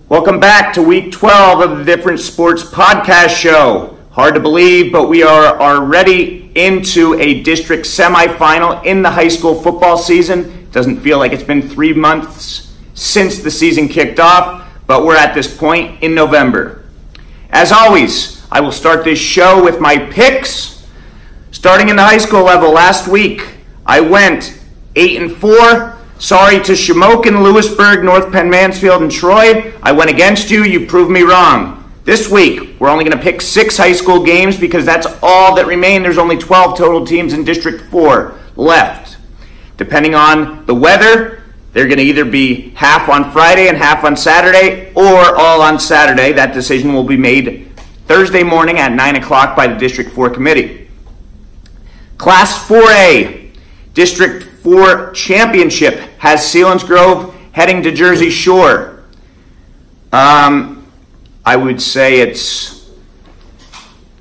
Welcome back to week 12 of the Different Sports Podcast Show. Hard to believe, but we are already into a district semifinal in the high school football season. It doesn't feel like it's been 3 months since the season kicked off, but we're at this point in November. As always, I will start this show with my picks. Starting in the high school level, last week I went 8-4. Sorry to Shamokin, Lewisburg, North Penn, Mansfield, and Troy. I went against you. You proved me wrong. This week, we're only going to pick 6 high school games because that's all that remain. There's only 12 total teams in District 4 left. Depending on the weather, they're going to either be half on Friday and half on Saturday or all on Saturday. That decision will be made Thursday morning at 9 o'clock by the District 4 committee. Class 4A, District 4 Championship has Selinsgrove heading to Jersey Shore. I would say it's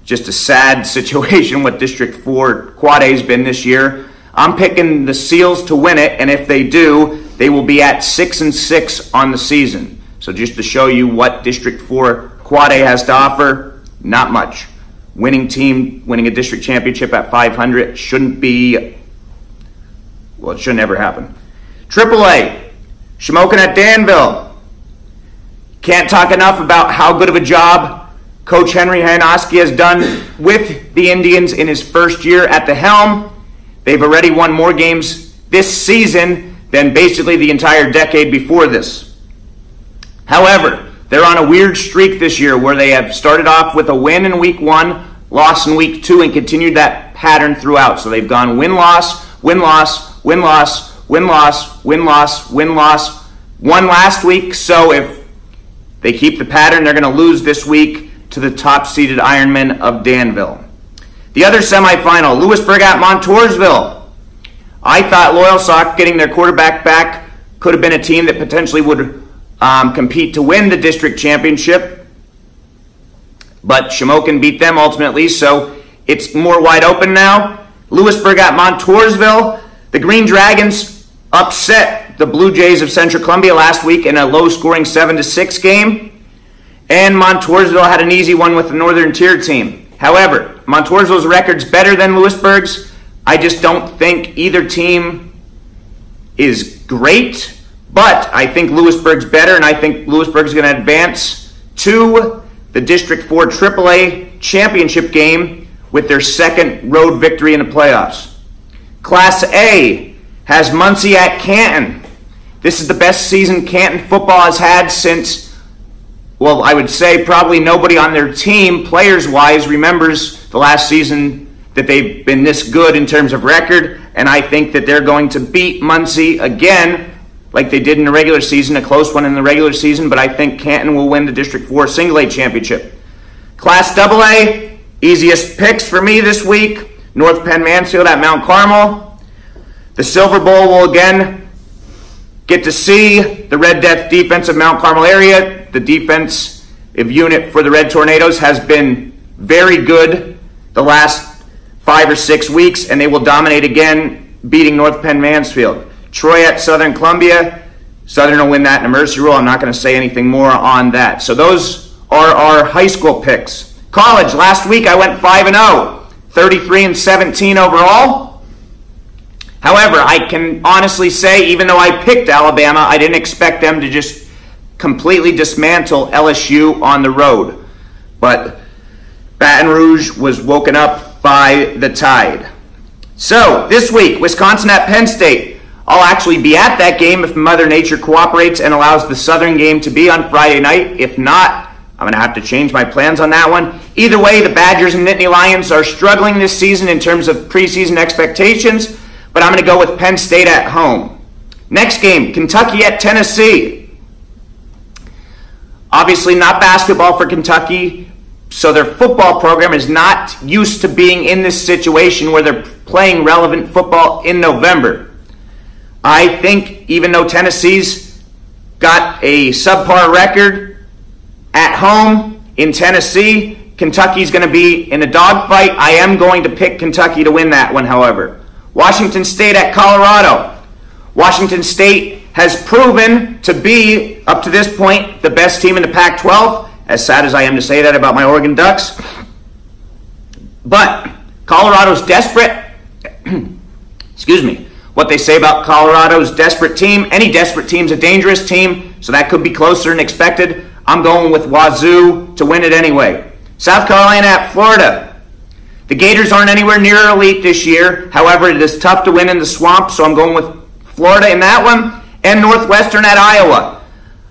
just a sad situation what District 4 Quad A has been this year. I'm picking the Seals to win it, and if they do, they will be at 6-6 on the season. So just to show you what District 4 Quad A has to offer, not much. Winning team, winning a district championship at 500 shouldn't be, well, it shouldn't ever happen. AAA, Shamokin at Danville. Can't talk enough about how good of a job Coach Henry Hanoski has done with the Indians in his first year at the helm. They've already won more games this season than basically the entire decade before this. However, they're on a weird streak this year where they have started off with a win in week 1, loss in week 2, and continued that pattern throughout. So they've gone win-loss, win-loss, win-loss, win-loss, win-loss, win-loss. Won last week, so if they keep the pattern, they're going to lose this week to the top-seeded Ironmen of Danville. The other semifinal, Lewisburg at Montoursville. I thought Loyalsock getting their quarterback back could have been a team that potentially would compete to win the district championship, but Shamokin beat them ultimately, so it's more wide open now. Lewisburg at Montoursville. The Green Dragons upset the Blue Jays of Central Columbia last week in a low-scoring 7-6 game, and Montoursville had an easy one with the Northern Tier team. However, Montoursville's record's better than Lewisburg's. I just don't think either team is great, but I think Lewisburg's better, and I think Lewisburg's going to advance to the District 4 AAA championship game with their second road victory in the playoffs. Class A has Muncie at Canton. This is the best season Canton football has had since, well, I would say probably nobody on their team, players-wise, remembers the last season that they've been this good in terms of record, and I think that they're going to beat Muncie again like they did in the regular season, a close one in the regular season, but I think Canton will win the District 4 Single A Championship. Class AA, easiest picks for me this week, North Penn Mansfield at Mount Carmel. The Silver Bowl will again get to see the Red Death defense of Mount Carmel area. The defensive unit for the Red Tornadoes has been very good the last 5 or 6 weeks, and they will dominate again, beating North Penn Mansfield. Troy at Southern Columbia. Southern will win that in a mercy rule. I'm not going to say anything more on that. So those are our high school picks. College, last week I went 5-0, 33-17 overall. However, I can honestly say, even though I picked Alabama, I didn't expect them to just completely dismantle LSU on the road. But Baton Rouge was woken up by the tide. So, this week, Wisconsin at Penn State. I'll actually be at that game if Mother Nature cooperates and allows the Southern game to be on Friday night. If not, I'm going to have to change my plans on that one. Either way, the Badgers and Nittany Lions are struggling this season in terms of preseason expectations, but I'm going to go with Penn State at home. Next game, Kentucky at Tennessee. Obviously not basketball for Kentucky, so their football program is not used to being in this situation where they're playing relevant football in November. I think even though Tennessee's got a subpar record, home in Tennessee. Kentucky's going to be in a dogfight. I am going to pick Kentucky to win that one, however. Washington State at Colorado. Washington State has proven to be, up to this point, the best team in the Pac-12, as sad as I am to say that about my Oregon Ducks. But Colorado's desperate. Excuse me. What they say about Colorado's desperate team. Any desperate team's a dangerous team, so that could be closer than expected. I'm going with Wazoo to win it anyway. South Carolina at Florida. The Gators aren't anywhere near elite this year. However, it is tough to win in the swamp, so I'm going with Florida in that one. And Northwestern at Iowa.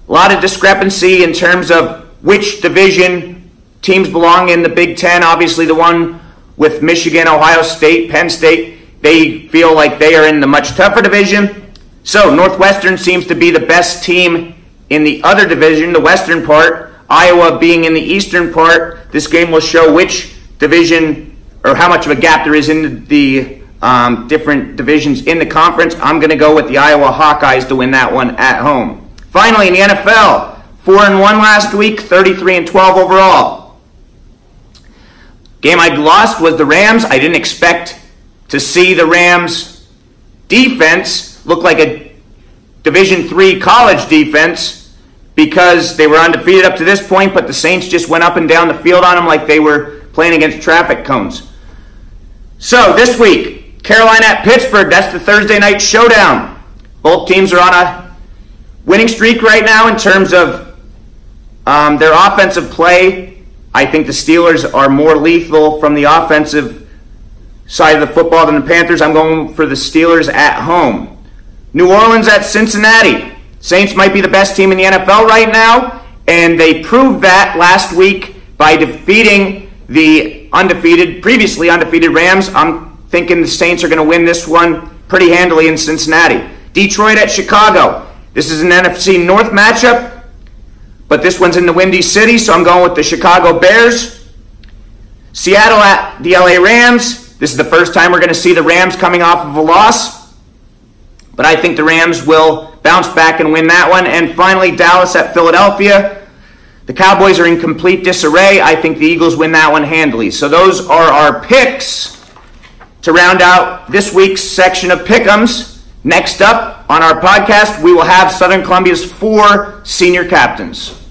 A lot of discrepancy in terms of which division teams belong in the Big Ten. Obviously, the one with Michigan, Ohio State, Penn State, they feel like they are in the much tougher division. So Northwestern seems to be the best team in the other division, the western part. Iowa being in the eastern part. This game will show which division or how much of a gap there is in the different divisions in the conference. I'm going to go with the Iowa Hawkeyes to win that one at home. Finally, in the NFL, 4-1 last week, 33-12 overall. Game I lost was the Rams. I didn't expect to see the Rams defense look like a Division III college defense because they were undefeated up to this point, but the Saints just went up and down the field on them like they were playing against traffic cones. So this week, Carolina at Pittsburgh, that's the Thursday night showdown. Both teams are on a winning streak right now in terms of their offensive play. I think the Steelers are more lethal from the offensive side of the football than the Panthers. I'm going for the Steelers at home. New Orleans at Cincinnati. Saints might be the best team in the NFL right now, and they proved that last week by defeating the previously undefeated Rams. I'm thinking the Saints are going to win this one pretty handily in Cincinnati. Detroit at Chicago. This is an NFC North matchup, but this one's in the Windy City, so I'm going with the Chicago Bears. Seattle at the LA Rams. This is the first time we're going to see the Rams coming off of a loss, but I think the Rams will bounce back and win that one. And finally, Dallas at Philadelphia. The Cowboys are in complete disarray. I think the Eagles win that one handily. So those are our picks to round out this week's section of Pick'ems. Next up on our podcast, we will have Southern Columbia's 4 senior captains.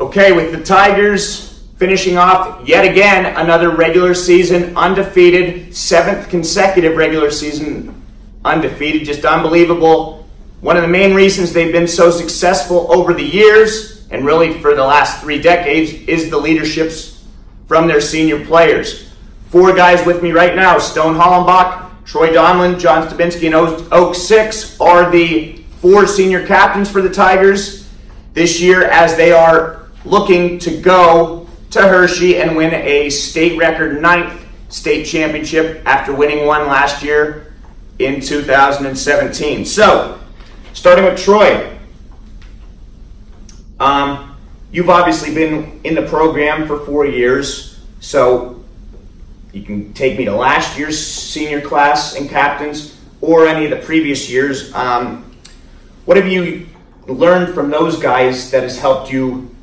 Okay, with the Tigers finishing off yet again another regular season undefeated, 7th consecutive regular season undefeated. Just unbelievable. One of the main reasons they've been so successful over the years, and really for the last 3 decades, is the leaderships from their senior players. 4 guys with me right now: Stone Hollenbach, Troy Donlin, John Stabinski, and Oak Six are the 4 senior captains for the Tigers this year, as they are looking to go to Hershey and win a state record 9th state championship after winning one last year in 2017. So, starting with Troy. You've obviously been in the program for 4 years, so you can take me to last year's senior class and captains or any of the previous years. What have you learned from those guys that has helped you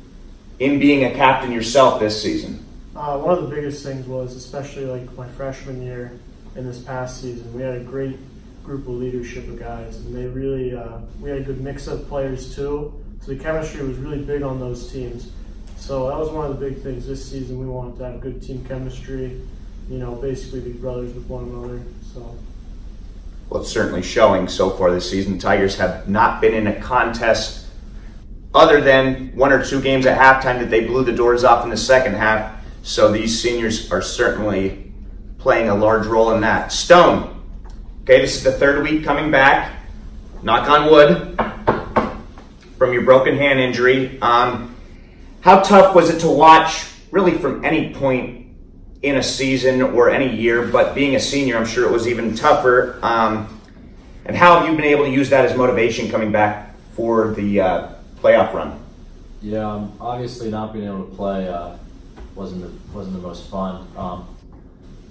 in being a captain yourself this season? One of the biggest things was, especially like my freshman year and this past season, we had a great group of leadership of guys, and they really we had a good mix of players too, so the chemistry was really big on those teams. So that was one of the big things this season. We wanted to have good team chemistry, basically be brothers with one another. So, well, it's certainly showing so far this season. Tigers have not been in a contest other than 1 or 2 games at halftime that they blew the doors off in the second half, so these seniors are certainly playing a large role in that. Stone. Okay, this is the 3rd week coming back, knock on wood, from your broken hand injury. How tough was it to watch, really from any point in a season or any year, but being a senior, I'm sure it was even tougher. And how have you been able to use that as motivation coming back for the playoff run? Yeah, obviously not being able to play wasn't the most fun.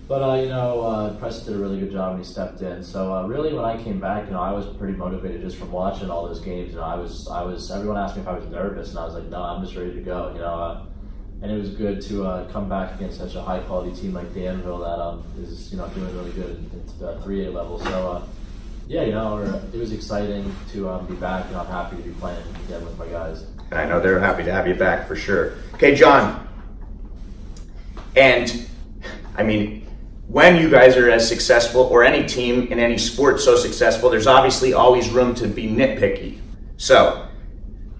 But Preston did a really good job when he stepped in. So really, when I came back, I was pretty motivated just from watching all those games. I was. Everyone asked me if I was nervous, and I was like, no, I'm just ready to go. And it was good to come back against such a high quality team like Danville that is doing really good at the 3A level. So it was exciting to be back, and I'm happy to be playing again with my guys. I know they're happy to have you back for sure. Okay, John. And I mean, when you guys are as successful, or any team in any sport so successful, there's obviously always room to be nitpicky. So,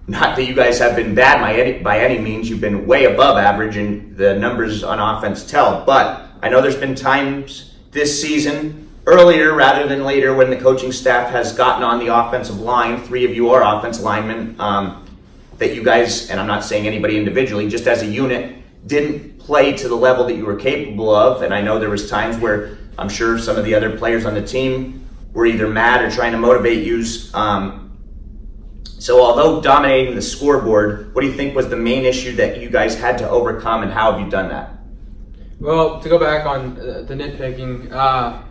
not that you guys have been bad by any means, you've been way above average, and the numbers on offense tell. But I know there's been times this season, earlier rather than later, when the coaching staff has gotten on the offensive line, 3 of you are offensive linemen, that you guys, and I'm not saying anybody individually, just as a unit, didn't play to the level that you were capable of. And I know there was times where I'm sure some of the other players on the team were either mad or trying to motivate you. So although dominating the scoreboard, what do you think was the main issue that you guys had to overcome, and how have you done that? Well, to go back on the nitpicking, I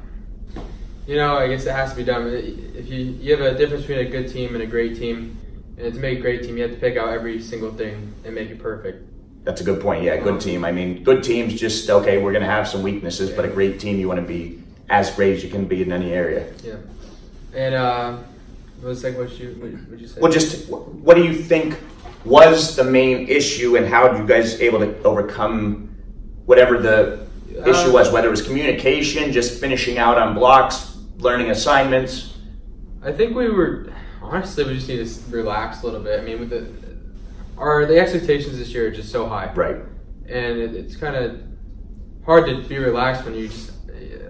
guess it has to be done. If you have a difference between a good team and a great team, and to make a great team, you have to pick out every single thing and make it perfect. That's a good point. Yeah, good team. I mean, good teams just, okay, we're going to have some weaknesses, but a great team, you want to be as great as you can be in any area. Yeah. And what was the second what you say? Well, just what do you think was the main issue, and how did you guys able to overcome whatever the issue was, whether it was communication, just finishing out on blocks, learning assignments? I think we just need to relax a little bit. I mean, with the expectations this year are just so high. Right. And it's kind of hard to be relaxed when you're just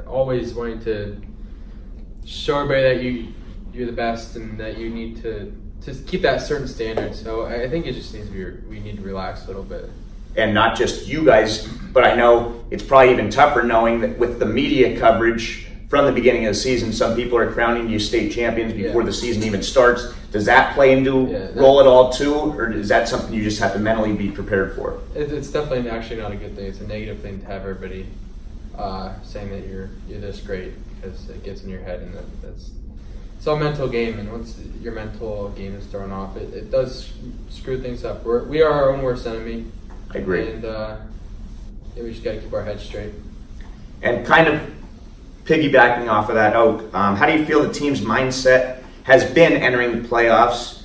always wanting to show everybody that you're the best, and that you need to keep that certain standard. So I think it just needs we need to relax a little bit. And not just you guys, but I know it's probably even tougher knowing that with the media coverage from the beginning of the season, some people are crowning you state champions before the season even starts. Does that play into role at all too, or is that something you just have to mentally be prepared for? It's definitely actually not a good thing. It's a negative thing to have everybody saying that you're this great, because it gets in your head, and it's all mental game. And once your mental game is thrown off, it does screw things up. We are our own worst enemy. I agree. And we just got to keep our heads straight. And kind of piggybacking off of that, how do you feel the team's mindset has been entering the playoffs?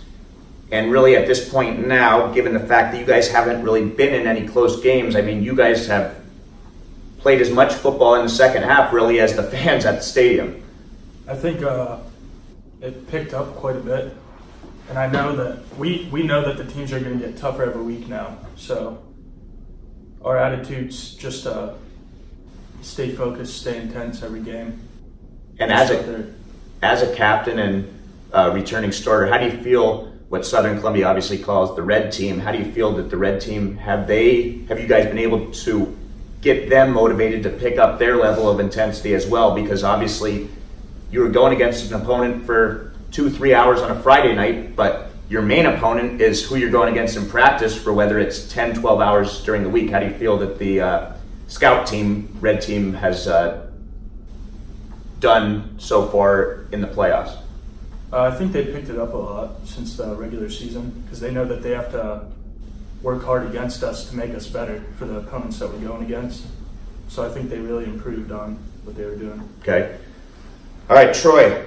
And really at this point now, given the fact that you guys haven't really been in any close games, I mean, you guys have played as much football in the second half really as the fans at the stadium. I think it picked up quite a bit. And I know that we know that the teams are going to get tougher every week now. So our attitude's just stay focused, stay intense every game. And as a captain and returning starter, how do you feel what Southern Columbia obviously calls the red team? How do you feel that the red team, have you guys been able to get them motivated to pick up their level of intensity as well? Because obviously you were going against an opponent for 2-3 hours on a Friday night, but your main opponent is who you're going against in practice for whether it's 10-12 hours during the week. How do you feel that the scout team, red team, has done so far in the playoffs? I think they picked it up a lot since the regular season, because they know that they have to work hard against us to make us better for the opponents that we're going against. So I think they really improved on what they were doing. Okay. All right, Troy.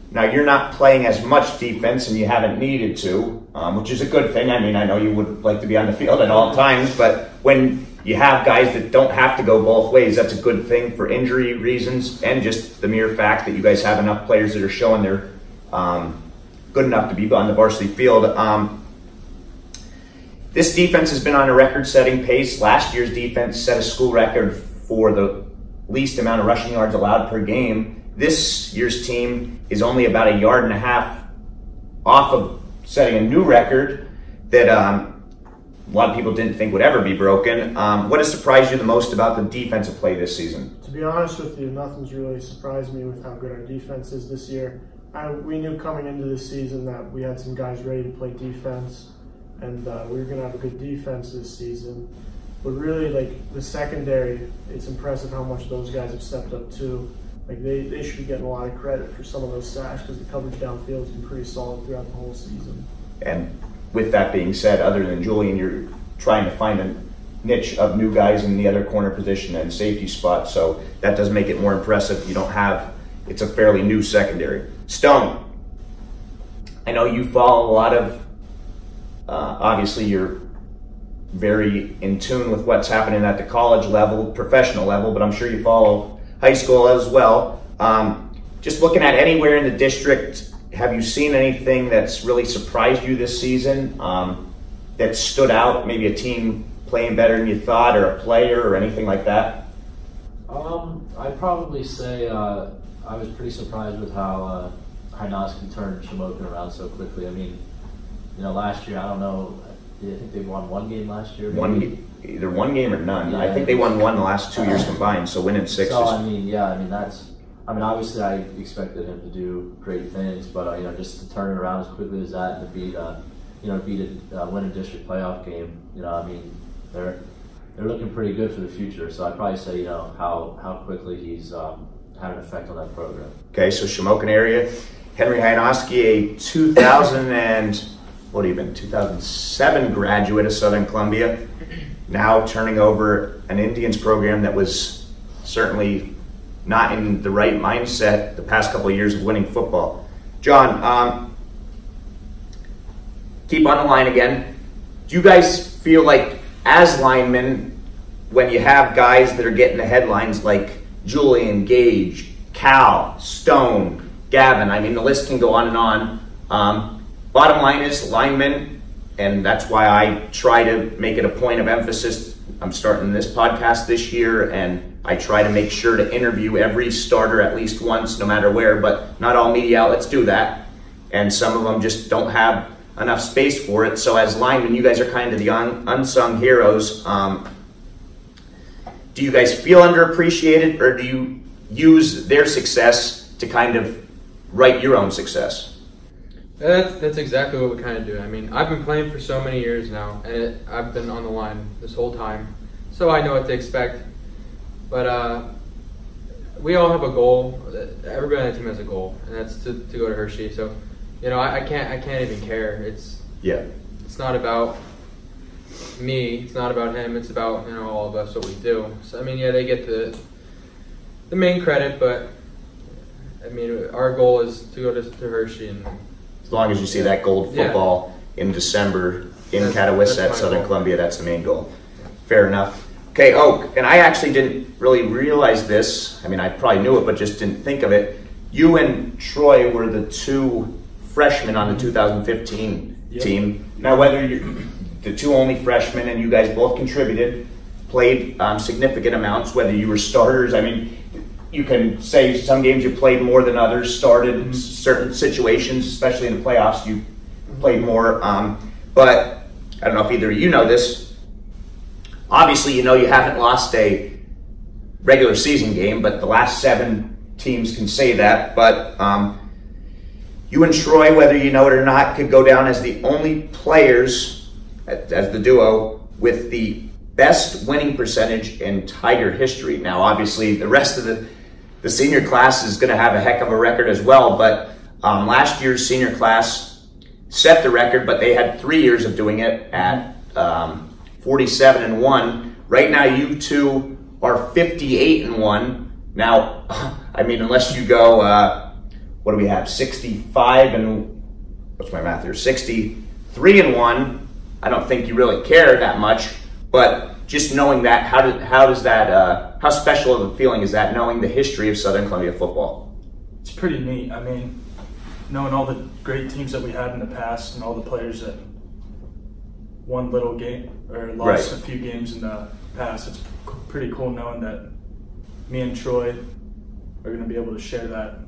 Now, you're not playing as much defense, and you haven't needed to, which is a good thing. I mean, I know you would like to be on the field at all times, but when you have guys that don't have to go both ways, that's a good thing for injury reasons, and just the mere fact that you guys have enough players that are showing they're good enough to be on the varsity field. This defense has been on a record-setting pace. Last year's defense set a school record for the least amount of rushing yards allowed per game. This year's team is only about 1.5 yards off of setting a new record that a lot of people didn't think would ever be broken. What has surprised you the most about the defensive play this season? To be honest with you, nothing's really surprised me with how good our defense is this year. We knew coming into this season that we had some guys ready to play defense, and we were going to have a good defense this season. But really, like the secondary, it's impressive how much those guys have stepped up too. Like they should be getting a lot of credit for some of those sacks because the coverage downfield has been pretty solid throughout the whole season. And with that being said, other than Julian, you're trying to find a niche of new guys in the other corner position and safety spot, so that does make it more impressive. You don't have, it's a fairly new secondary. Stone, I know you follow a lot of, obviously you're very in tune with what's happening at the college level, professional level, but I'm sure you follow high school as well. Just looking at anywhere in the district, have you seen anything that's really surprised you this season, that stood out, maybe a team playing better than you thought, or a player, or anything like that? I'd probably say I was pretty surprised with how Hynoski turned Shamokin around so quickly. I mean, last year, I don't know, I think they won one game last year. Either one game or none. Yeah, I think they won one the last 2 years combined, so winning 6 So, is... obviously I expected him to do great things, but, just to turn it around as quickly as that and to win a district playoff game, they're looking pretty good for the future. So I'd probably say, how quickly he's had an effect on that program. Okay, so Shamokin area. Henry Hynoski, a 2007 graduate of Southern Columbia, now turning over an Indians program that was certainly not in the right mindset the past couple of years of winning football. John, keep on the line again. Do you guys feel like, as linemen, when you have guys that are getting the headlines like Julian, Gage, Cal, Stone, Gavin, I mean, the list can go on and on. Bottom line is, linemen, and that's why I try to make it a point of emphasis. I'm starting this podcast this year, and I try to make sure to interview every starter at least once, no matter where, but not all media outlets do that, and some of them just don't have enough space for it. So as linemen, you guys are kind of the unsung heroes. Do you guys feel underappreciated, or do you use their success to kind of write your own success? That's exactly what we kind of do. I mean, I've been playing for so many years now, and I've been on the line this whole time, so I know what to expect. But we all have a goal. Everybody on the team has a goal, and that's to go to Hershey. So, I can't even care. It's not about me. It's not about him. It's about all of us, what we do. So I mean, they get the main credit, but I mean, our goal is to go to Hershey, and as long as you see that gold football in December in Catawissa at Southern Columbia, that's the main goal. Fair enough. Okay, Oak, and I actually didn't really realize this. I mean, I probably knew it, but just didn't think of it. You and Troy were the two freshmen on the 2015 team. Now, whether you're the two only freshmen and you guys both contributed, played significant amounts, whether you were starters, I mean, you can say some games you played more than others, started in certain situations, especially in the playoffs, you played more. But I don't know if either of you know this. Obviously, you haven't lost a regular season game, but the last 7 teams can say that. But you and Troy, whether you know it or not, could go down as the only players, as the duo, with the best winning percentage in Tiger history. Now, obviously, the rest of the senior class is going to have a heck of a record as well, but last year's senior class set the record, but they had 3 years of doing it at 47-1. Right now, you two are 58-1. Now, I mean, unless you go, what do we have? 65 and what's my math here? 63-1. I don't think you really care that much, but just knowing that, how special of a feeling is that, knowing the history of Southern Columbia football? It's pretty neat. I mean, knowing all the great teams that we had in the past and all the players that won little game or lost a few games in the past, it's pretty cool knowing that me and Troy are going to be able to share that.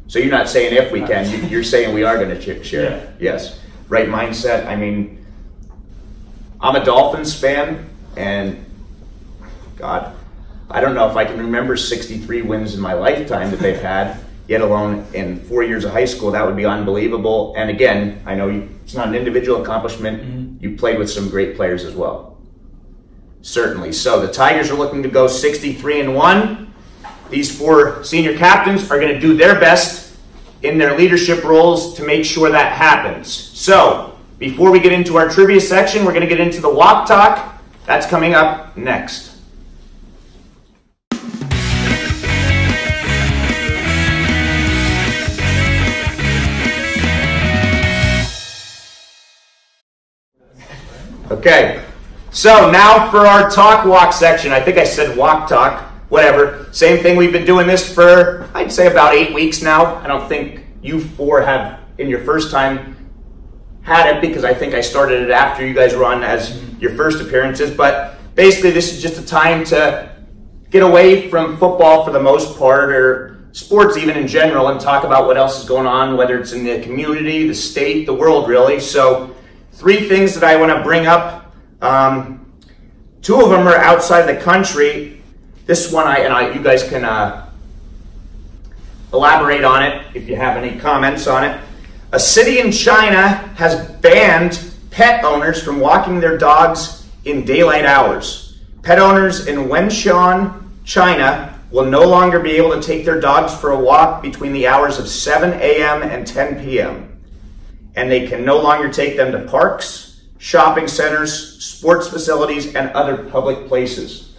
So you're not saying if we can, you're saying we are going to share. Yeah. Yes. Right mindset. I mean, I'm a Dolphins fan, and God, I don't know if I can remember 63 wins in my lifetime that they've had, yet alone in 4 years of high school. That would be unbelievable. And again, I know it's not an individual accomplishment. You played with some great players as well. certainly. So the Tigers are looking to go 63-1. These 4 senior captains are going to do their best in their leadership roles to make sure that happens. So before we get into our trivia section, we're going to get into the walk talk. That's coming up next. Okay, so now for our talk walk section. I think I said walk talk, whatever. Same thing, we've been doing this for, I'd say, about 8 weeks now. I don't think you 4 have, in your first time, had it, because I think I started it after you guys were on as your first appearances. But basically, this is just a time to get away from football for the most part, or sports even in general, and talk about what else is going on, whether it's in the community, the state, the world, really. So 3 things that I want to bring up. 2 of them are outside the country. This one, you guys can elaborate on it if you have any comments on it. A city in China has banned pet owners from walking their dogs in daylight hours. Pet owners in Wenshan, China will no longer be able to take their dogs for a walk between the hours of 7 a.m. and 10 p.m. And they can no longer take them to parks, shopping centers, sports facilities, and other public places.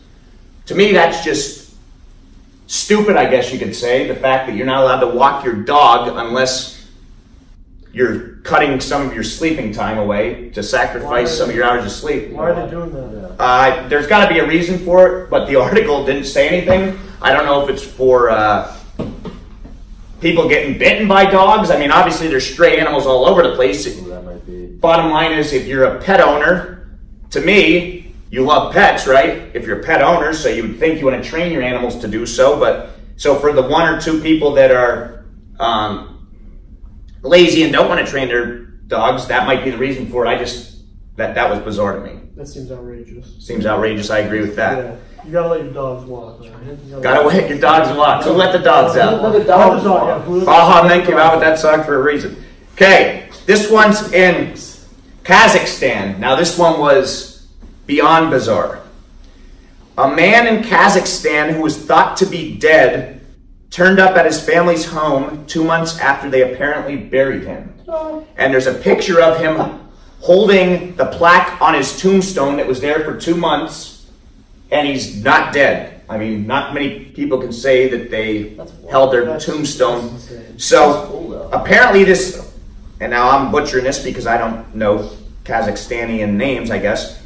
To me, that's just stupid, I guess you could say, the fact that you're not allowed to walk your dog unless you're cutting some of your sleeping time away to sacrifice some of your hours of sleep. Why are they doing that? There's got to be a reason for it, but the article didn't say anything. I don't know if it's for people getting bitten by dogs. I mean, obviously there's stray animals all over the place. Ooh, that might be. Bottom line is, if you're a pet owner, to me, you love pets, right? If you're a pet owner, so you would think you want to train your animals to do so. But so for the 1 or 2 people that are lazy and don't want to train their dogs, that might be the reason for it. That was bizarre to me. That seems outrageous. Seems outrageous. I agree with that. Yeah. You gotta let your dogs walk, right? Gotta let your dogs walk. So let the dogs out. Let the dogs walk. Aha, man came out with that song for a reason. Okay, this one's in Kazakhstan. Now this one was beyond bizarre. A man in Kazakhstan who was thought to be dead turned up at his family's home 2 months after they apparently buried him. And there's a picture of him holding the plaque on his tombstone that was there for 2 months, and he's not dead. I mean, not many people can say that they held their tombstone. So apparently this, and now I'm butchering this because I don't know Kazakhstanian names, I guess.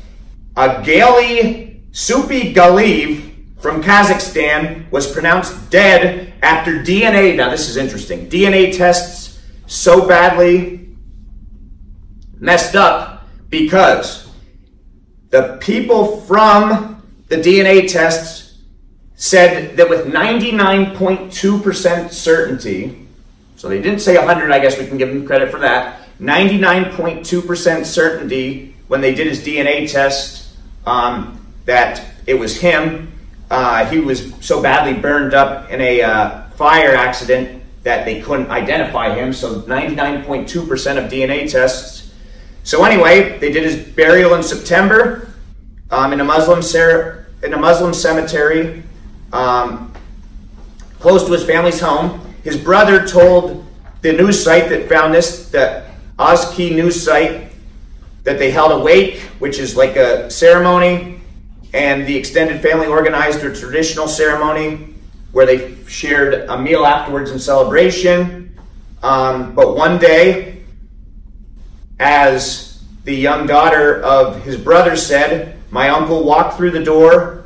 Gali Supi Galiv from Kazakhstan was pronounced dead after DNA, now this is interesting, DNA tests so badly messed up because the people from the DNA tests said that with 99.2% certainty, so they didn't say 100, I guess we can give them credit for that, 99.2% certainty when they did his DNA test that it was him. He was so badly burned up in a fire accident that they couldn't identify him, so 99.2% of DNA tests. So anyway, they did his burial in September in a Muslim cemetery close to his family's home. His brother told the news site that found this, the Ozki news site, that they held a wake, which is like a ceremony, and the extended family organized a traditional ceremony where they shared a meal afterwards in celebration. But one day, as the young daughter of his brother said, my uncle walked through the door,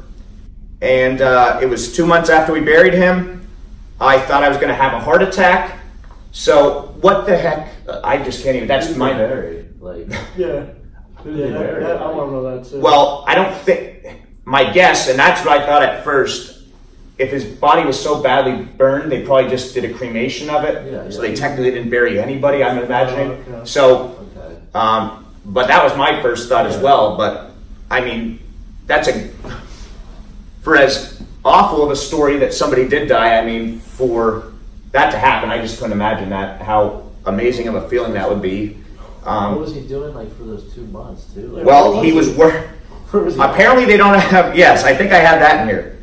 and it was 2 months after we buried him. I thought I was going to have a heart attack. So what the heck? I just can't even. That's my buried. Like yeah. I want to know that too. Well, I don't think. My guess, and that's what I thought at first. If his body was so badly burned, they probably just did a cremation of it. Yeah, so they technically didn't bury anybody, I'm imagining. Okay. So, but that was my first thought as well. But I mean, for as awful of a story that somebody did die, I mean, for that to happen, I just couldn't imagine that, how amazing of a feeling that would be. what was he doing like for those 2 months too? Like, Well, he was Apparently they don't have, yes, I think I had that in here.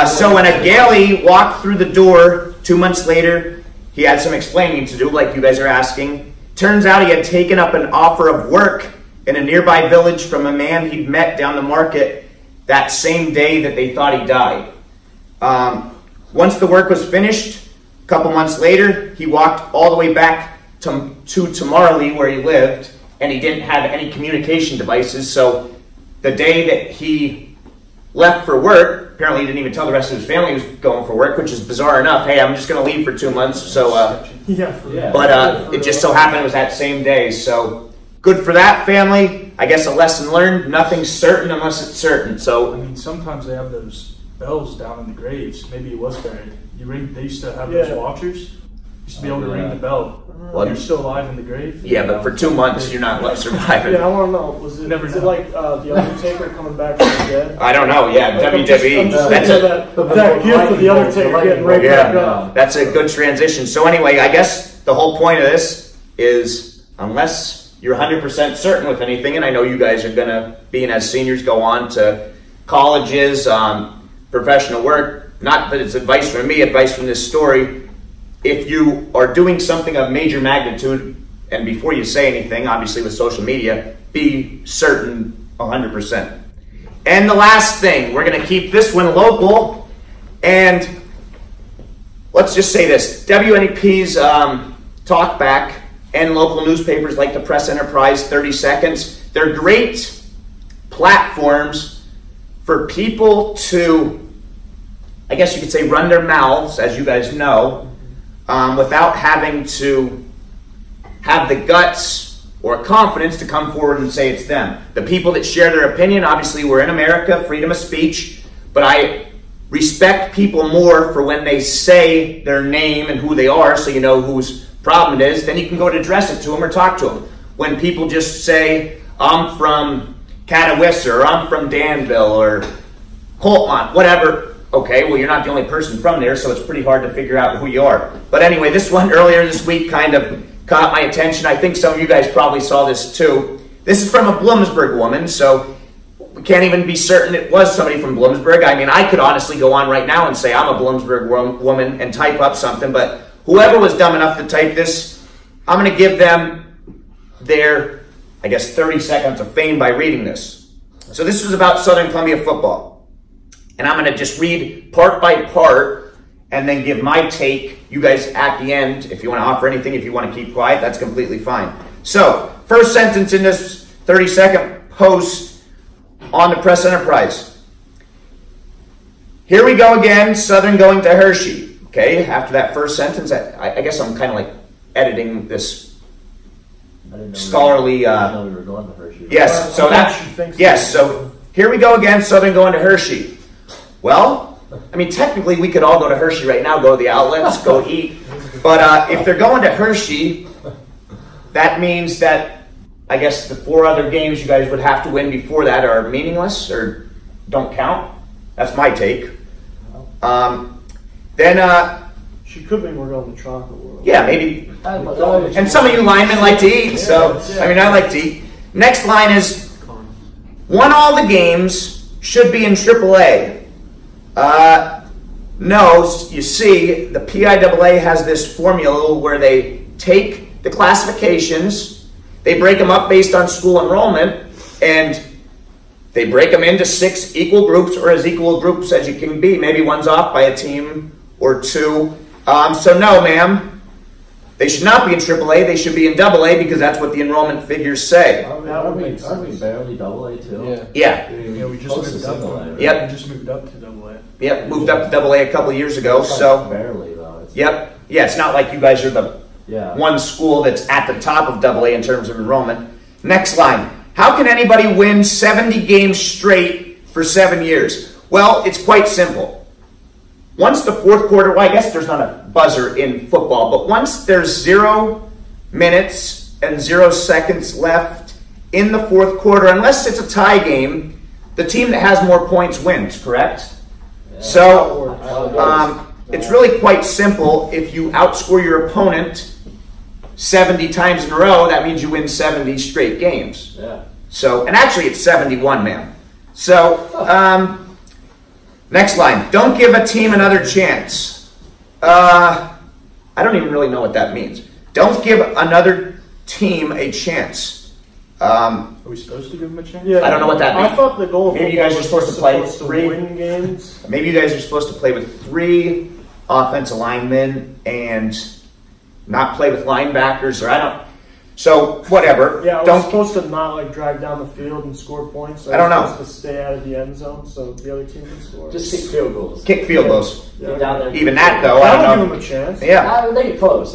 So when a Gailey walked through the door 2 months later, he had some explaining to do, like you guys are asking. Turns out he had taken up an offer of work in a nearby village from a man he'd met down the market that same day that they thought he died. Once the work was finished, a couple months later, he walked all the way back to Tomarley, where he lived, and he didn't have any communication devices. So the day that he left for work, apparently he didn't even tell the rest of his family he was going for work, which is bizarre enough. Hey, I'm just going to leave for 2 months. So, but it just so happened it was that same day. So good for that family. I guess a lesson learned. Nothing's certain unless it's certain. So I mean, sometimes they have those bells down in the graves. Maybe he was buried. They used to have those watchers. Used to be able to ring the bell. Well, you're still alive in the grave. Yeah, but for 2 months you're not surviving. Yeah, I want to know. Was it like the Undertaker coming back from the dead? I don't know. Yeah, WWE. That's that gift of the Undertaker getting right back up. That's a good transition. So anyway, I guess the whole point of this is, unless you're 100% certain with anything, and I know you guys are going to, being as seniors, go on to colleges, professional work. Not that it's advice from me, advice from this story. If you are doing something of major magnitude, and before you say anything, obviously with social media, be certain 100%. And the last thing, we're going to keep this one local, and let's just say this. WNEP's talkback and local newspapers like the Press Enterprise, 30 Seconds, they're great platforms for people to, I guess you could say, run their mouths, as you guys know, without having to have the guts or confidence to come forward and say it's them. The people that share their opinion, obviously we're in America, freedom of speech, but I respect people more for when they say their name and who they are, so you know whose problem it is, then you can go to address it to them or talk to them. When people just say, I'm from Catawissa, or I'm from Danville, or Coltmont, whatever. Okay, well, you're not the only person from there, so it's pretty hard to figure out who you are. But anyway, this one earlier this week kind of caught my attention. I think some of you guys probably saw this too. This is from a Bloomsburg woman, so we can't even be certain it was somebody from Bloomsburg. I mean, I could honestly go on right now and say I'm a Bloomsburg woman and type up something, but whoever was dumb enough to type this, I'm going to give them their, I guess, 30 seconds of fame by reading this. So this was about Southern Columbia football. And I'm going to just read part by part and then give my take. You guys at the end, if you want to offer anything, if you want to keep quiet, that's completely fine. So, first sentence in this 30-second post on the Press Enterprise. Here we go again, Southern going to Hershey. Okay, after that first sentence, I guess I'm kind of like editing this scholarly... I didn't know we were going to Hershey. Yes, so that... Yes, so here we go again, Southern going to Hershey. Well, I mean, technically, we could all go to Hershey right now, go to the outlets, go eat. But if they're going to Hershey, that means that, I guess, the 4 other games you guys would have to win before that are meaningless or don't count. That's my take. She could be more going to Chocolate World. Yeah, maybe. And some of you linemen like to eat, so, I mean, I like to eat. Next line is, won all the games, should be in AAA. No, you see, the PIAA has this formula where they take the classifications, they break them up based on school enrollment, and they break them into 6 equal groups, or as equal groups as you can be. Maybe one's off by a team or 2. So no, ma'am, they should not be in AAA. They should be in AA because that's what the enrollment figures say. Aren't we barely AA too? Yeah. Yeah, we just moved up. Yep. We just moved up to AA. Yep, moved up to AA a couple of years ago. So barely though. Yep. Yeah, it's not like you guys are the one school that's at the top of AA in terms of enrollment. Next line. How can anybody win 70 games straight for 7 years? Well, it's quite simple. Once the 4th quarter, well, I guess there's not a buzzer in football, but once there's 0 minutes and 0 seconds left in the 4th quarter, unless it's a tie game, the team that has more points wins, correct? Yeah. So it's really quite simple. If you outscore your opponent 70 times in a row, that means you win 70 straight games. Yeah. So, and actually it's 71, man. So, next line. Don't give a team another chance. I don't even really know what that means. Don't give another team a chance. Are we supposed to give them a chance? Yeah, I don't know what that means. I thought the goal of Maybe you guys football are supposed to play with was to three. win games. Maybe you guys are supposed to play with 3 offensive linemen and not play with linebackers, or I don't. So whatever. Yeah, I was Don't. supposed to not like drive down the field and score points. I don't know. Supposed to stay out of the end zone so the other team can score. Just kick field goals. Kick field goals. Get down there. Even that though, I I would don't give know. them a chance. Yeah. They get close.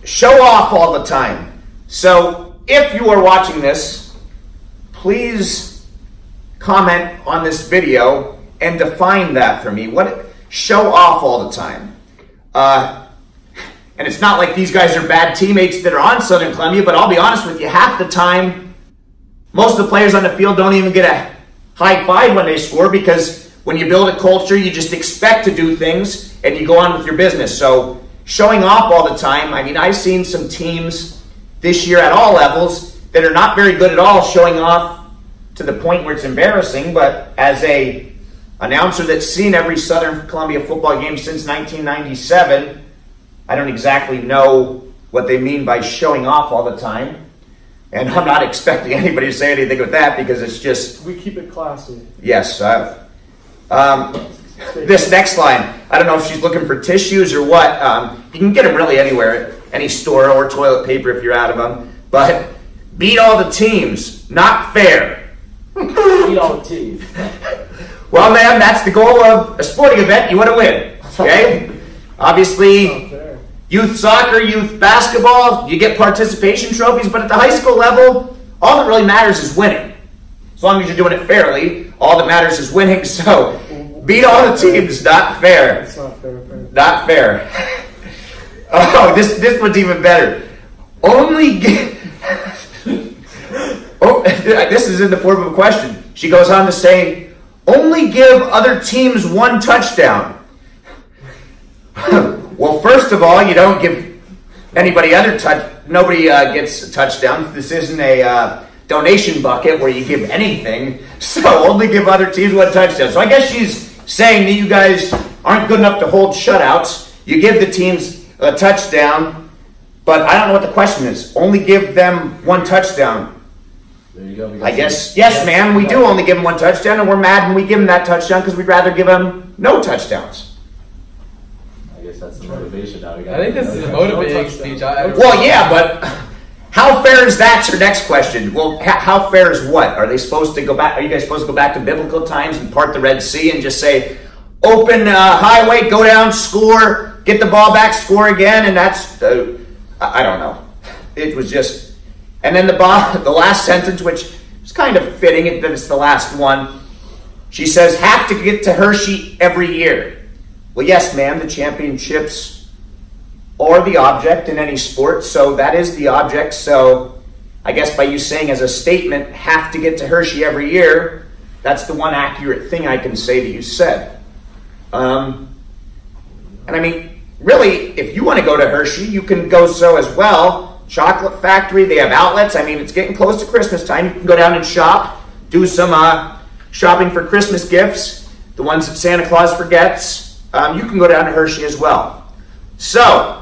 Show off all the time. So if you are watching this, please comment on this video and define that for me. What show off all the time? And it's not like these guys are bad teammates that are on Southern Columbia, but I'll be honest with you, half the time, most of the players on the field don't even get a high five when they score, because when you build a culture, you just expect to do things and you go on with your business. So showing off all the time, I mean, I've seen some teams this year at all levels that are not very good at all, showing off to the point where it's embarrassing. But as a announcer that's seen every Southern Columbia football game since 1997, I don't exactly know what they mean by showing off all the time. And I'm not expecting anybody to say anything with that, because it's just, We keep it classy. yes. This next line, I don't know if she's looking for tissues or what. You can get them really anywhere, at any store, or toilet paper if you're out of them. But beat all the teams, not fair. Beat all the teams. Well, man, that's the goal of a sporting event. You want to win, okay? Obviously, Not fair. youth soccer, youth basketball, you get participation trophies, but at the high school level, all that really matters is winning. As long as you're doing it fairly, all that matters is winning. So, beat all the teams, not fair. It's not fair. Apparently. Not fair. Oh, this one's even better. Only give... Oh, this is in the form of a question. She goes on to say, only give other teams 1 touchdown. Well, first of all, you don't give anybody nobody gets a touchdown. This isn't a donation bucket where you give anything. So only give other teams 1 touchdown. So I guess she's saying that you guys aren't good enough to hold shutouts. You give the teams a touchdown, but I don't know what the question is. Only give them 1 touchdown. There you go. I guess, yes, ma'am, we do only give them 1 touchdown, and we're mad when we give them that touchdown because we'd rather give them no touchdowns. I guess that's the motivation now. I think this is a motivating speech. Well, yeah, but how fair is that? Your next question. Well, how fair is what? Are they supposed to go back? Are you guys supposed to go back to biblical times and part the Red Sea and just say, open highway, go down, score, get the ball back, score again? And that's, I don't know. It was just, and then the last sentence, which is kind of fitting, that it's the last one. She says, have to get to Hershey every year. Well, yes, ma'am, the championships are the object in any sport, so that is the object. So I guess by you saying as a statement, have to get to Hershey every year, that's the one accurate thing I can say that you said. And I mean, really, if you want to go to Hershey, you can go so as well. Chocolate factory, they have outlets. I mean, it's getting close to Christmas time. You can go down and shop, do some shopping for Christmas gifts, the ones that Santa Claus forgets. You can go down to Hershey as well. So,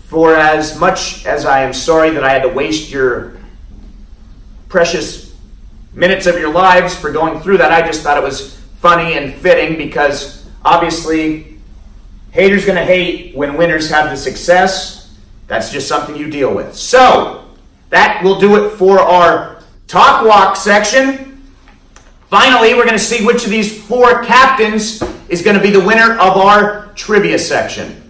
for as much as I am sorry that I had to waste your precious minutes of your lives for going through that, I just thought it was funny and fitting, because obviously haters going to hate when winners have the success. That's just something you deal with. So, that will do it for our Talk Walk section. Finally, we're going to see which of these 4 captains is going to be the winner of our trivia section.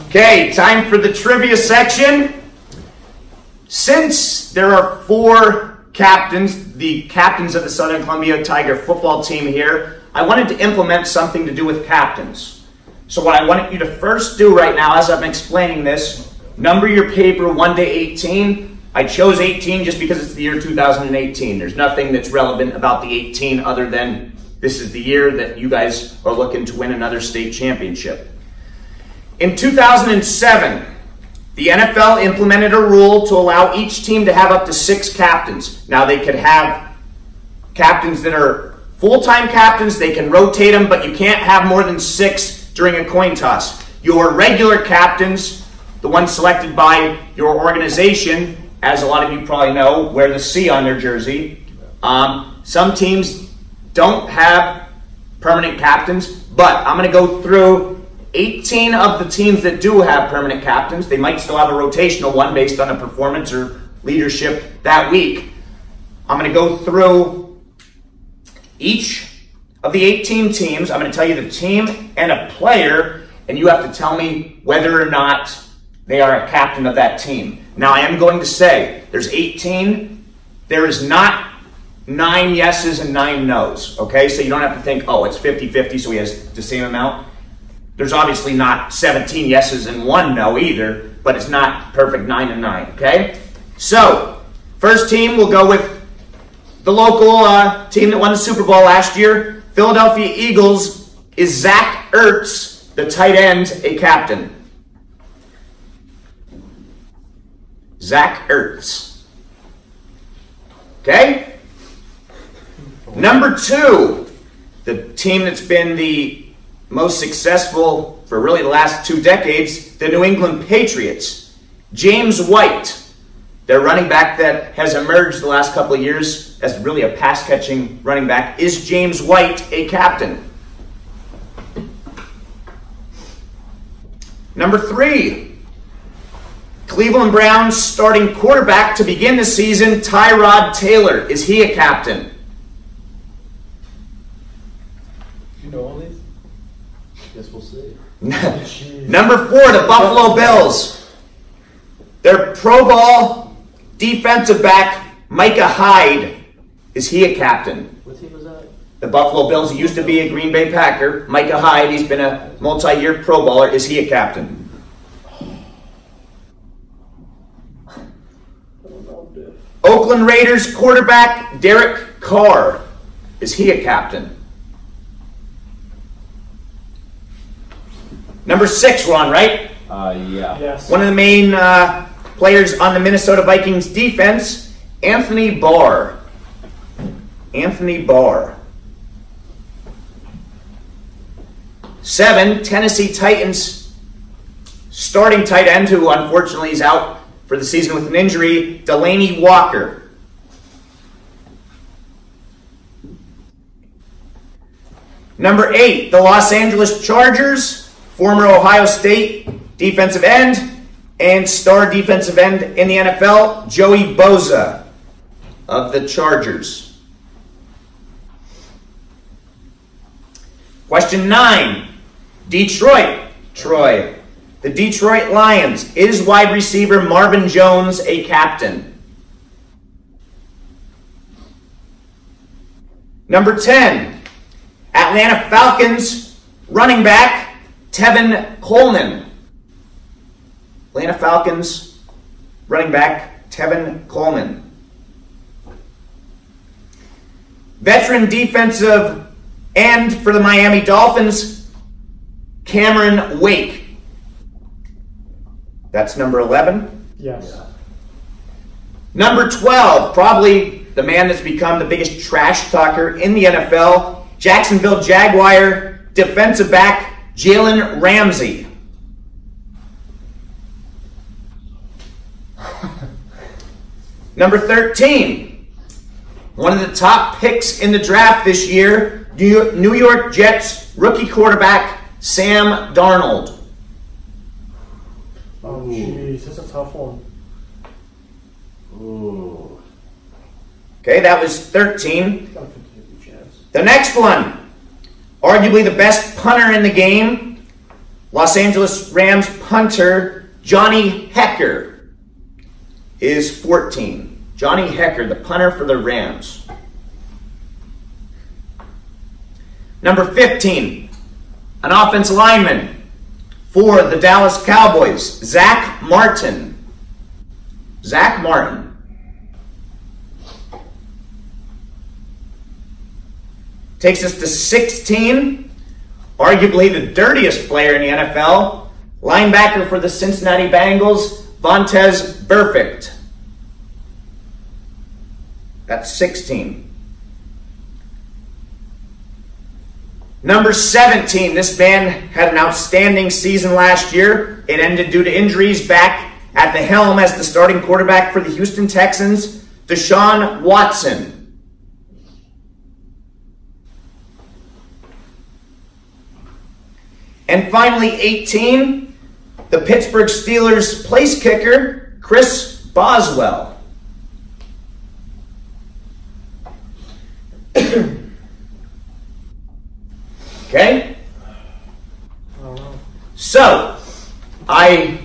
Okay, time for the trivia section. Since there are 4 captains, the captains of the Southern Columbia Tiger football team here, I wanted to implement something to do with captains. So what I want you to first do right now, as I'm explaining this, number your paper 1 to 18. I chose 18 just because it's the year 2018. There's nothing that's relevant about the 18 other than this is the year that you guys are looking to win another state championship. In 2007, the NFL implemented a rule to allow each team to have up to 6 captains. Now, they could have captains that are full-time captains. They can rotate them, but you can't have more than 6 during a coin toss. Your regular captains, the ones selected by your organization, as a lot of you probably know, wear the C on their jersey. Some teams don't have permanent captains, but I'm going to go through 18 of the teams that do have permanent captains. They might still have a rotational one based on a performance or leadership that week. I'm going to go through each of the 18 teams. I'm going to tell you the team and a player, and you have to tell me whether or not they are a captain of that team. Now, I am going to say there's 18. There is not 9 yeses and 9 nos, okay? So you don't have to think, oh, it's 50-50, so he has the same amount. There's obviously not 17 yeses and 1 no either, but it's not perfect 9 and 9, okay? So, first team, we'll go with the local team that won the Super Bowl last year, Philadelphia Eagles. Is Zach Ertz, the tight end, a captain? Zach Ertz. Okay? Number 2, the team that's been the most successful for really the last 2 decades, the New England Patriots. James White, their running back that has emerged the last couple of years as really a pass-catching running back. Is James White a captain? Number 3, Cleveland Browns starting quarterback to begin the season, Tyrod Taylor. Is he a captain? You know all these? Guess we'll see. Number 4, the Buffalo Bills. Their Pro Bowl defensive back, Micah Hyde. Is he a captain? What team was that? The Buffalo Bills. He used to be a Green Bay Packer. Micah Hyde, he's been a multi-year Pro Bowler. Is he a captain? Oakland Raiders quarterback, Derek Carr. Is he a captain? Number 6, we're on, right? Yeah. Yes. One of the main players on the Minnesota Vikings defense, Anthony Barr. Anthony Barr. 7, Tennessee Titans starting tight end, who unfortunately is out for the season with an injury, Delaney Walker. Number 8, the Los Angeles Chargers, former Ohio State defensive end and star defensive end in the NFL, Joey Bosa of the Chargers. Question 9, Detroit. Troy. The Detroit Lions. Is wide receiver Marvin Jones a captain? Number 10, Atlanta Falcons running back, Tevin Coleman. Atlanta Falcons running back, Tevin Coleman. Veteran defensive end for the Miami Dolphins, Cameron Wake. That's number 11. Yes. Yeah. Number 12, probably the man that's become the biggest trash talker in the NFL, Jacksonville Jaguar defensive back, Jalen Ramsey. Number 13, one of the top picks in the draft this year, New York Jets rookie quarterback, Sam Darnold. Oh, jeez, that's a tough one. Ooh. Okay, that was 13. Got a 50-50 chance. The next one, arguably the best punter in the game, Los Angeles Rams punter, Johnny Hekker, is 14. Johnny Hekker, the punter for the Rams. Number 15, an offensive lineman for the Dallas Cowboys, Zach Martin. Zach Martin. Takes us to 16. Arguably the dirtiest player in the NFL. Linebacker for the Cincinnati Bengals, Vontaze Burfict. That's 16. Number 17, this man had an outstanding season last year. It ended due to injuries. Back at the helm as the starting quarterback for the Houston Texans, Deshaun Watson. And finally, 18, the Pittsburgh Steelers place kicker, Chris Boswell. Okay? So, I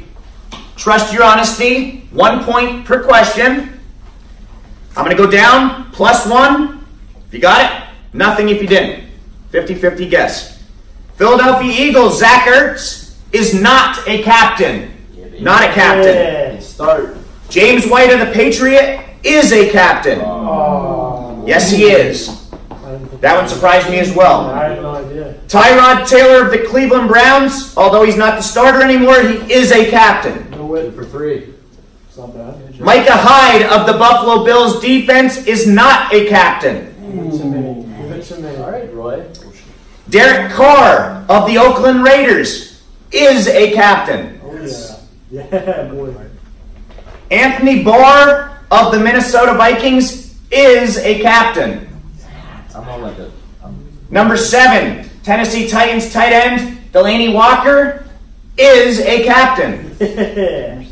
trust your honesty. 1 point per question. I'm going to go down. +1 if you got it. Nothing if you didn't. 50-50 guess. Philadelphia Eagles, Zach Ertz is not a captain. Not a captain. Yeah. Start. James White of the Patriot is a captain. Yes, he is. That one surprised me as well. I had no idea. Tyrod Taylor of the Cleveland Browns, although he's not the starter anymore, he is a captain. No way. 2 for 3. It's not bad. Micah Hyde of the Buffalo Bills defense is not a captain. Give it to me. Give it to me. All right, Roy. Derek Carr of the Oakland Raiders is a captain. Oh, yeah. Yeah, boy. Anthony Barr of the Minnesota Vikings is a captain. I'm on like a. Number 7, Tennessee Titans tight end Delaney Walker is a captain. Yeah.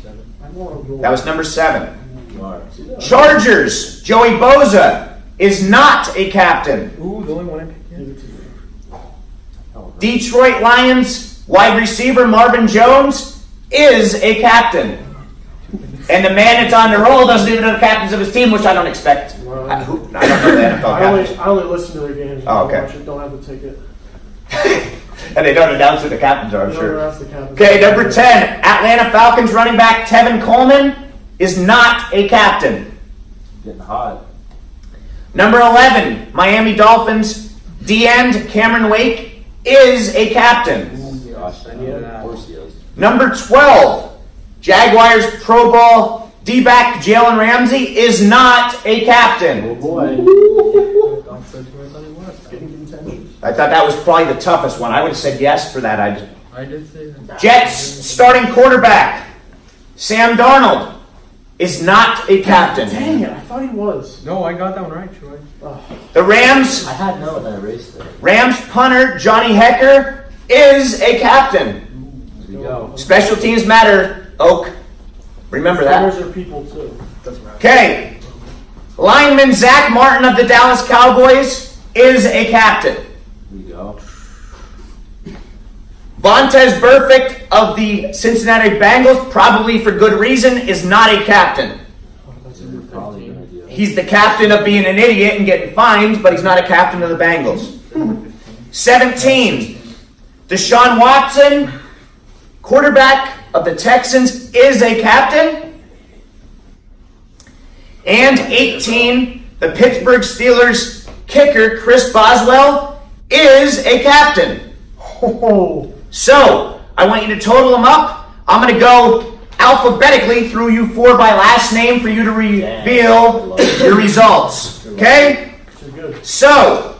That was number 7. You are. Chargers, Joey Bosa is not a captain. Ooh, the only one I picked. Give it to me. Detroit Lions wide receiver Marvin Jones is a captain. And the man that's on the roll doesn't even know the captains of his team, which I don't expect. I don't know the NFL captains. I only listen to their games. Oh, okay. Watch it. Don't have the ticket. And they don't announce who the captains are, I'm Don't sure. announce the captains. Okay, number 10, Atlanta Falcons running back Tevin Coleman is not a captain. Getting hot. Number 11, Miami Dolphins D-end Cameron Wake is a captain. Gosh, I knew that. Of course he is. Number 12, Jaguars Pro Bowl D-back Jalen Ramsey is not a captain. Oh boy. Getting contentious. I thought that was probably the toughest one. I would have said yes for that. I did say that. Jets starting quarterback Sam Darnold is not a captain. Dang it! I thought he was. No, I got that one right, Troy. The Rams I had no and I erased it. Rams punter Johnny Hecker is a captain. There you go. Special teams matter, Oak. Remember that. Runners are people too. Doesn't matter. Okay. Lineman Zach Martin of the Dallas Cowboys is a captain. There you go. Vontaze Burfict of the Cincinnati Bengals, probably for good reason, is not a captain. That's a You're good probably a good idea. He's the captain of being an idiot and getting fined, but he's not a captain of the Bengals. 17, Deshaun Watson, quarterback of the Texans, is a captain. And 18, the Pittsburgh Steelers kicker, Chris Boswell, is a captain. Oh, So, I want you to total them up. I'm going to go alphabetically through you 4 by last name for you to reveal your results. Okay? too good. So,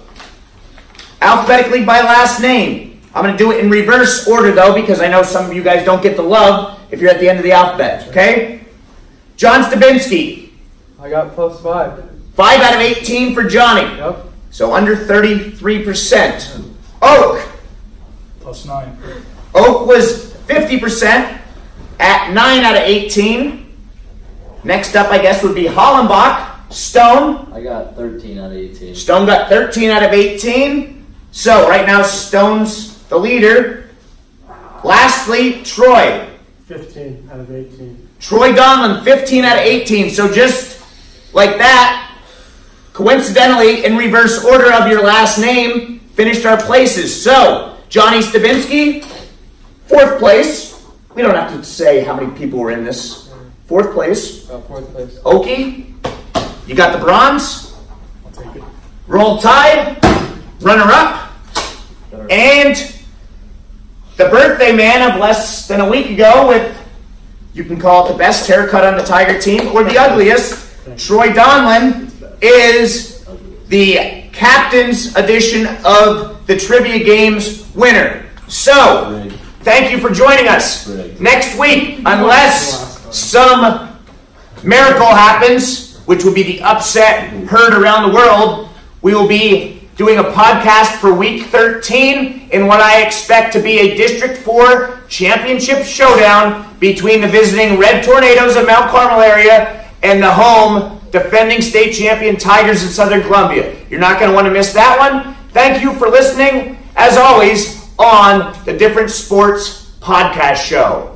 alphabetically by last name. I'm going to do it in reverse order, though, because I know some of you guys don't get the love if you're at the end of the alphabet. Okay? John Stabinski. I got +5. 5 out of 18 for Johnny. Yep. So, under 33%. Oak. +9. Oak was 50% at 9 out of 18. Next up, I guess, would be Hollenbach. Stone. I got 13 out of 18. Stone got 13 out of 18. So, right now, Stone's the leader. Lastly, Troy. 15 out of 18. Troy Donlin, 15 out of 18. So, just like that, coincidentally, in reverse order of your last name, finished our places. So, Johnny Stabinski, 4th place. We don't have to say how many people were in this. 4th place. 4th place. Okie, you got the bronze. I'll take it. Roll Tide, runner-up, and the birthday man of less than a week ago with, you can call it the best haircut on the Tiger team, or the ugliest, Troy Donlin, is the captain's edition of the Trivia Games winner. So, thank you for joining us. Next week, unless some miracle happens, which will be the upset heard around the world, we will be doing a podcast for week 13 in what I expect to be a District 4 championship showdown between the visiting Red Tornadoes of Mount Carmel area and the home defending state champion Tigers in Southern Columbia. You're not going to want to miss that one. Thank you for listening, as always, on the Different Sports Podcast Show.